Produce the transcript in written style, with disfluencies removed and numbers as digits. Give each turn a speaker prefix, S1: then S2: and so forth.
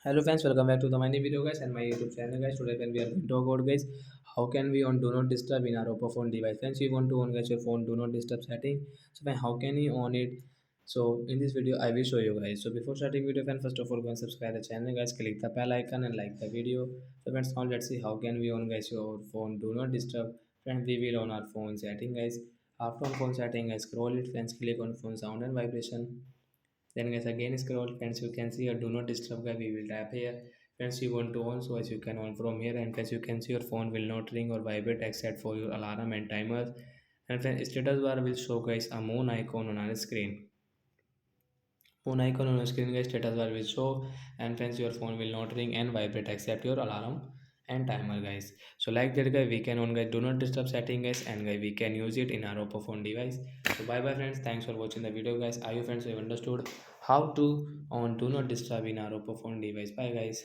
S1: Hello friends, welcome back to the my new video guys and my YouTube channel guys. Today when we are going to talk about guys, how can we on do not disturb in our oppo phone device. Friends, you want to on guys your phone do not disturb setting. So then how can you on it? So in this video I will show you guys. So before starting video friends, first of all go and subscribe the channel guys, click the bell icon and like the video. So friends, now let's see how can we on guys your phone do not disturb. Friends, we will on our phone setting guys. After on phone setting guys, scroll it friends, click on phone sound and vibration. Then guys again scroll friends, you can see a do not disturb guy, we will tap here. Friends, you want to on, so as you can on from here, and friends you can see your phone will not ring or vibrate except for your alarm and timers. And friends, status bar will show guys a moon icon on our screen. Phone icon on your screen guys, status bar will show. And friends, your phone will not ring and vibrate except your alarm and timer guys. So like that guy, we can on guys do not disturb setting guys, and guys we can use it in our oppo phone device. So bye bye friends, thanks for watching the video guys. Are you friends have understood how to on do not disturb in our oppo phone device? Bye guys.